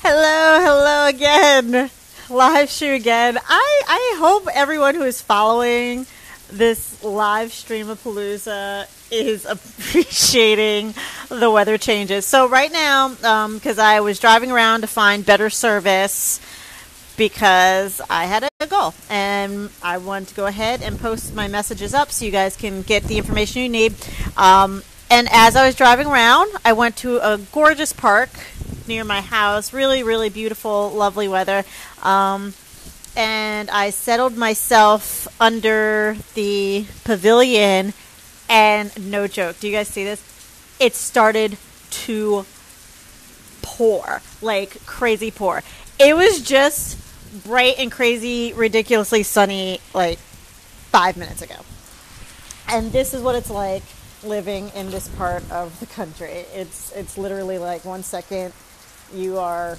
Hello again. Live stream again. I hope everyone who is following this live stream of Palooza is appreciating the weather changes. So right now, because I was driving around to find better service because I had a goal and I wanted to go ahead and post my messages up so you guys can get the information you need. And as I was driving around, I went to a gorgeous park near my house. Really, really beautiful, lovely weather. And I settled myself under the pavilion, and no joke, do you guys see this? It started to pour, like crazy pour. It was just bright and crazy, ridiculously sunny like 5 minutes ago. And this is what it's like living in this part of the country. It's literally like 1 second you are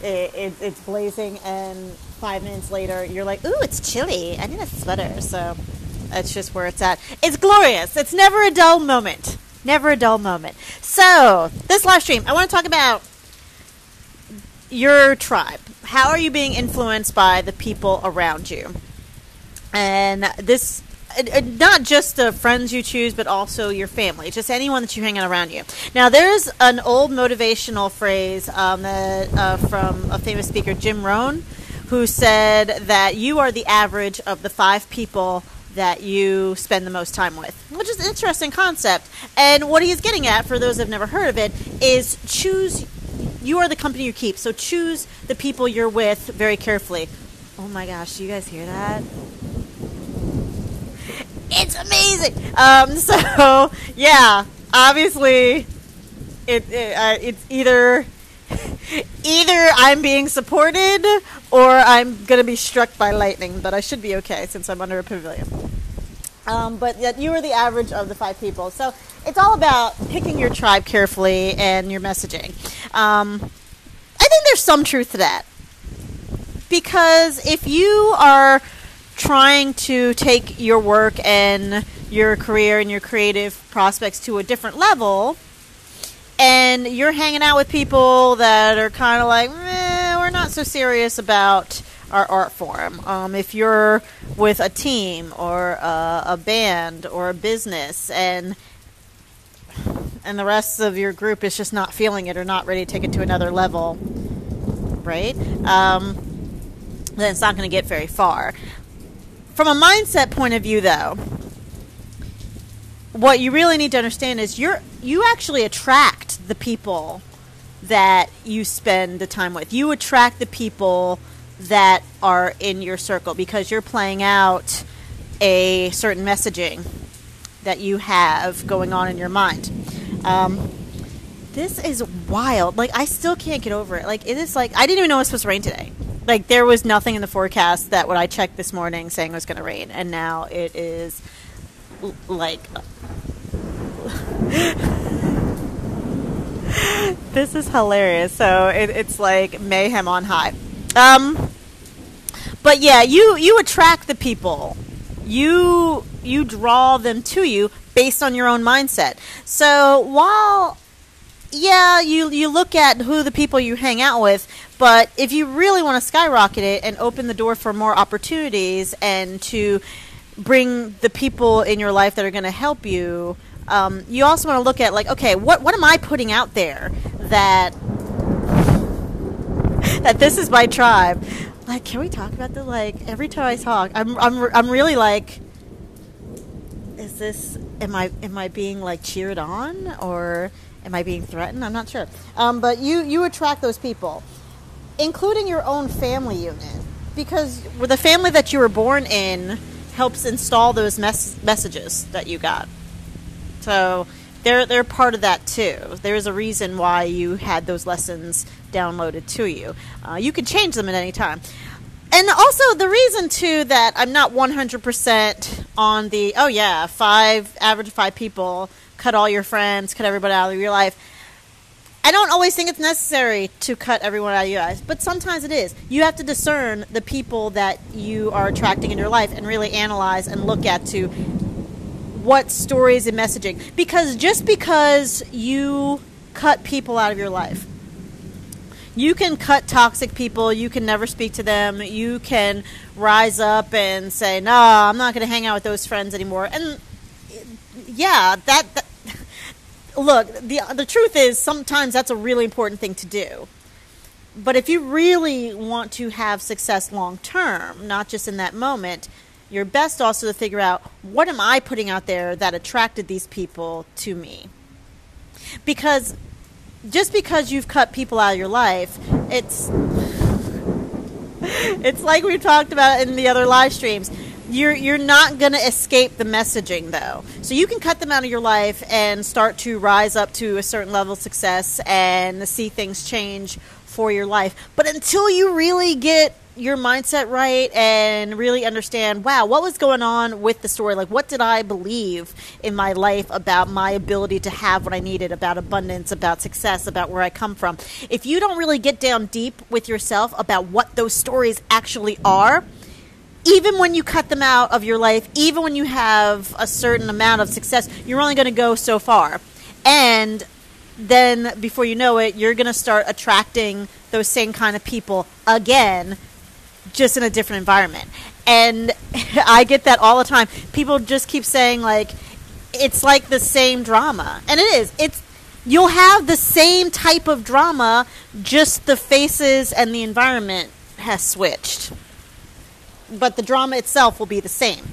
it's blazing, and 5 minutes later you're like, ooh, it's chilly, I need a sweater. So that's just where it's at. It's glorious. It's never a dull moment. Never a dull moment. So this live stream, I want to talk about your tribe. How are you being influenced by the people around you? And this, not just the friends you choose, but also your family, just anyone that you hang out around you. Now, there's an old motivational phrase from a famous speaker, Jim Rohn, who said that you are the average of the 5 people that you spend the most time with, which is an interesting concept. And what he's getting at, for those who have never heard of it, is you are the company you keep. So choose the people you're with very carefully. Oh my gosh, do you guys hear that? It's amazing. So yeah, obviously, it's either I'm being supported or I'm gonna be struck by lightning. But I should be okay since I'm under a pavilion. But yet you are the average of the 5 people. So it's all about picking your tribe carefully and your messaging. I think there's some truth to that, because if you are trying to take your work and your career and your creative prospects to a different level, and you're hanging out with people that are kind of like, we're not so serious about our art form. If you're with a team or a band or a business, and the rest of your group is just not feeling it or not ready to take it to another level, right? Then it's not going to get very far. From a mindset point of view, though, what you really need to understand is you actually attract the people that you spend the time with. You attract the people that are in your circle because you're playing out a certain messaging that you have going on in your mind. This is wild. Like, I still can't get over it. Like, it is like, I didn't even know it was supposed to rain today. Like, there was nothing in the forecast that when I checked this morning saying it was going to rain, and now it is like this is hilarious. So it's like mayhem on high. But yeah, you attract the people. You draw them to you based on your own mindset. So while you look at who the people you hang out with, but if you really want to skyrocket it and open the door for more opportunities and to bring the people in your life that are going to help you, you also want to look at, like, okay, what am I putting out there that this is my tribe? Like, can we talk about that? Like, every time I talk, I'm really like, is this, am I being like cheered on, or am I being threatened? I'm not sure. But you attract those people, including your own family unit, because the family that you were born in helps install those messages that you got. So they're part of that too. There's a reason why you had those lessons downloaded to you. You can change them at any time. And also the reason too that I'm not 100% on the, oh yeah, average 5 people, cut all your friends, cut everybody out of your life. I don't always think it's necessary to cut everyone out of your life, but sometimes it is. You have to discern the people that you are attracting in your life and really analyze and look at to what stories and messaging. Because just because you cut people out of your life You can cut toxic people. You can never speak to them. You can rise up and say, no, I'm not going to hang out with those friends anymore. And yeah, that look, the truth is sometimes that's a really important thing to do. But if you really want to have success long term, not just in that moment, you're best also to figure out, what am I putting out there that attracted these people to me? Because just because you've cut people out of your life, it's like we talked about in the other live streams. You're not going to escape the messaging, though. So you can cut them out of your life and start to rise up to a certain level of success and see things change for your life. But until you really get your mindset right and really understand, wow, what was going on with the story? Like, what did I believe in my life about my ability to have what I needed, about abundance, about success, about where I come from? If you don't really get down deep with yourself about what those stories actually are, even when you cut them out of your life, even when you have a certain amount of success, you're only going to go so far. And then before you know it, you're going to start attracting those same kind of people again, just in a different environment. And I get that all the time. People just keep saying, like, it's like the same drama. And it is. You'll have the same type of drama, just the faces and the environment has switched. But the drama itself will be the same.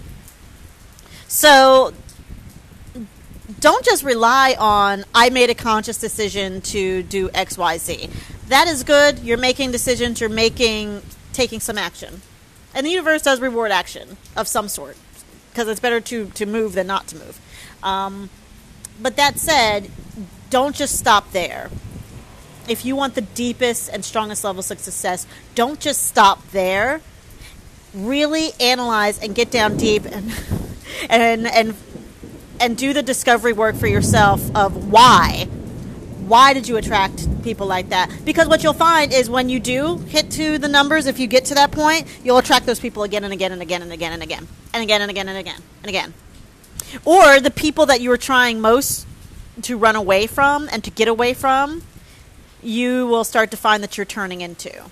So don't just rely on, I made a conscious decision to do X, Y, Z. That is good. You're making decisions. You're taking some action. And the universe does reward action of some sort, because it's better to move than not to move. But that said, don't just stop there. If you want the deepest and strongest levels of success, don't just stop there. Really analyze and get down deep and do the discovery work for yourself of why. Why did you attract people like that? Because what you'll find is when you do hit to the numbers, if you get to that point, you'll attract those people again and again and again and again and again and again and again and again and again. Or the people that you were trying most to run away from and to get away from, you will start to find that you're turning into.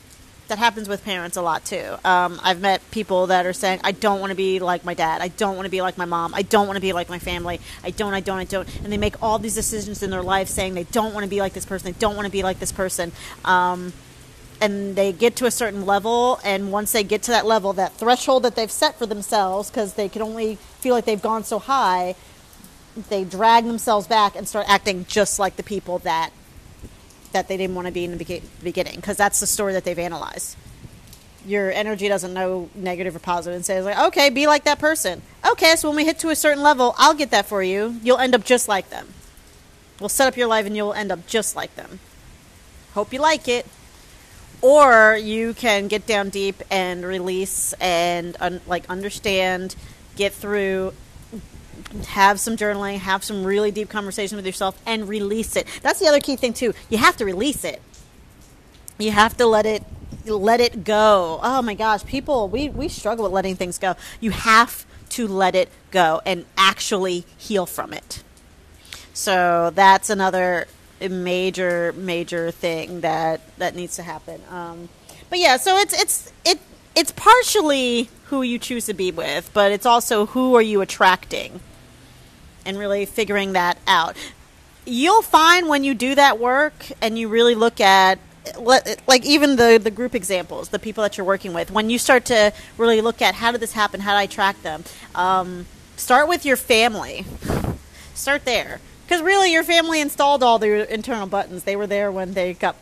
That happens with parents a lot too. I've met people that are saying, I don't want to be like my dad. I don't want to be like my mom. I don't want to be like my family. I don't. And they make all these decisions in their life saying they don't want to be like this person. They don't want to be like this person. And they get to a certain level, and once they get to that level, that threshold that they've set for themselves, because they can only feel like they've gone so high, they drag themselves back and start acting just like the people that they didn't want to be in the beginning, because that's the story that they've analyzed. Your energy doesn't know negative or positive and says, like, okay, be like that person. Okay, so when we hit to a certain level, I'll get that for you. You'll end up just like them. We'll set up your life and you'll end up just like them. Hope you like it. Or you can get down deep and release and understand, get through, have some journaling, have some really deep conversation with yourself, and release it. That's the other key thing too. You have to release it. You have to let it go. Oh my gosh, people, we struggle with letting things go. You have to let it go and actually heal from it. So that's another major thing that needs to happen. But yeah, so it's partially who you choose to be with, but it's also who are you attracting, and really figuring that out. You'll find when you do that work and you really look at, like, even the group examples, the people that you're working with, when you start to really look at, how did this happen? How did I attract them? Start with your family. Start there. Because really, your family installed all the internal buttons. They were there when they got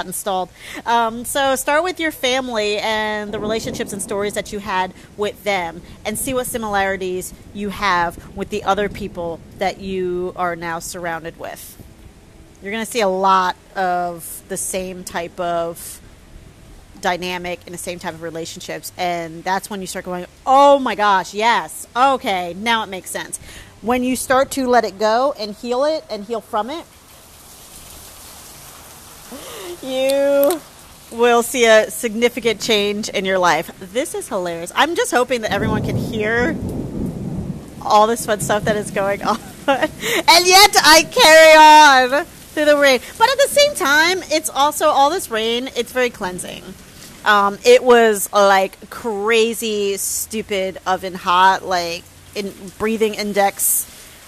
installed. So start with your family and the relationships and stories that you had with them, and see what similarities you have with the other people that you are now surrounded with. You're going to see a lot of the same type of dynamic and the same type of relationships, and that's when you start going, oh my gosh, yes, okay, now it makes sense. When you start to let it go and heal it and heal from it, you will see a significant change in your life. This is hilarious. I'm just hoping that everyone can hear all this fun stuff that is going on. And yet I carry on. through the rain. But at the same time, it's also all this rain. It's very cleansing. It was like crazy, stupid oven hot, like breathing index.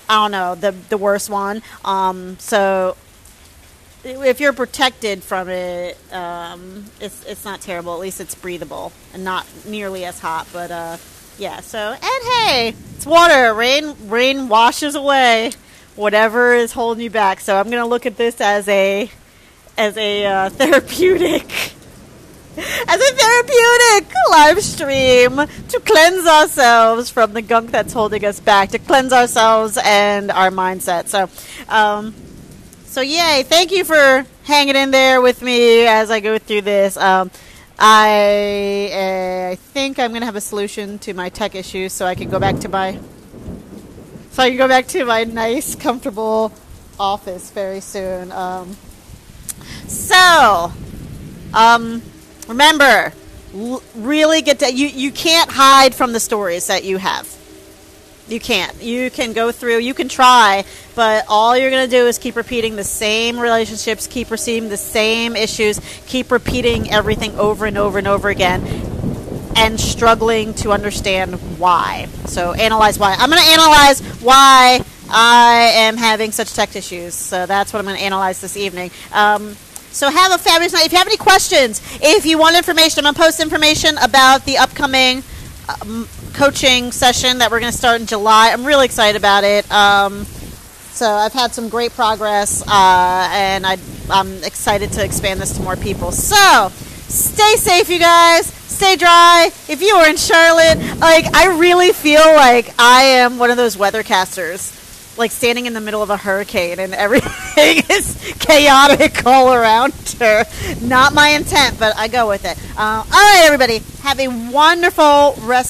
I don't know, the worst one. So if you're protected from it, it's not terrible. At least it's breathable and not nearly as hot. But yeah. So and hey, it's water. Rain washes away whatever is holding you back. So I'm gonna look at this as a therapeutic. As a therapeutic live stream to cleanse ourselves from the gunk that's holding us back, to cleanse ourselves and our mindset. So yay! Thank you for hanging in there with me as I go through this. I think I'm gonna have a solution to my tech issues, so I can go back to my nice, comfortable office very soon. Remember, really get to you can't hide from the stories that you have. You can't. You can go through, you can try, but all you're going to do is keep repeating the same relationships, keep receiving the same issues, keep repeating everything over and over and over again, and struggling to understand why. So analyze why. I'm going to analyze why I am having such tech issues. So that's what I'm going to analyze this evening. So have a fabulous night. If you have any questions, if you want information, I'm going to post information about the upcoming coaching session that we're going to start in July. I'm really excited about it. So I've had some great progress, and I'm excited to expand this to more people. So stay safe, you guys. Stay dry. If you are in Charlotte, like, I really feel like I am one of those weathercasters, like standing in the middle of a hurricane and everything is chaotic all around her. Not my intent, but I go with it. All right, everybody. Have a wonderful rest.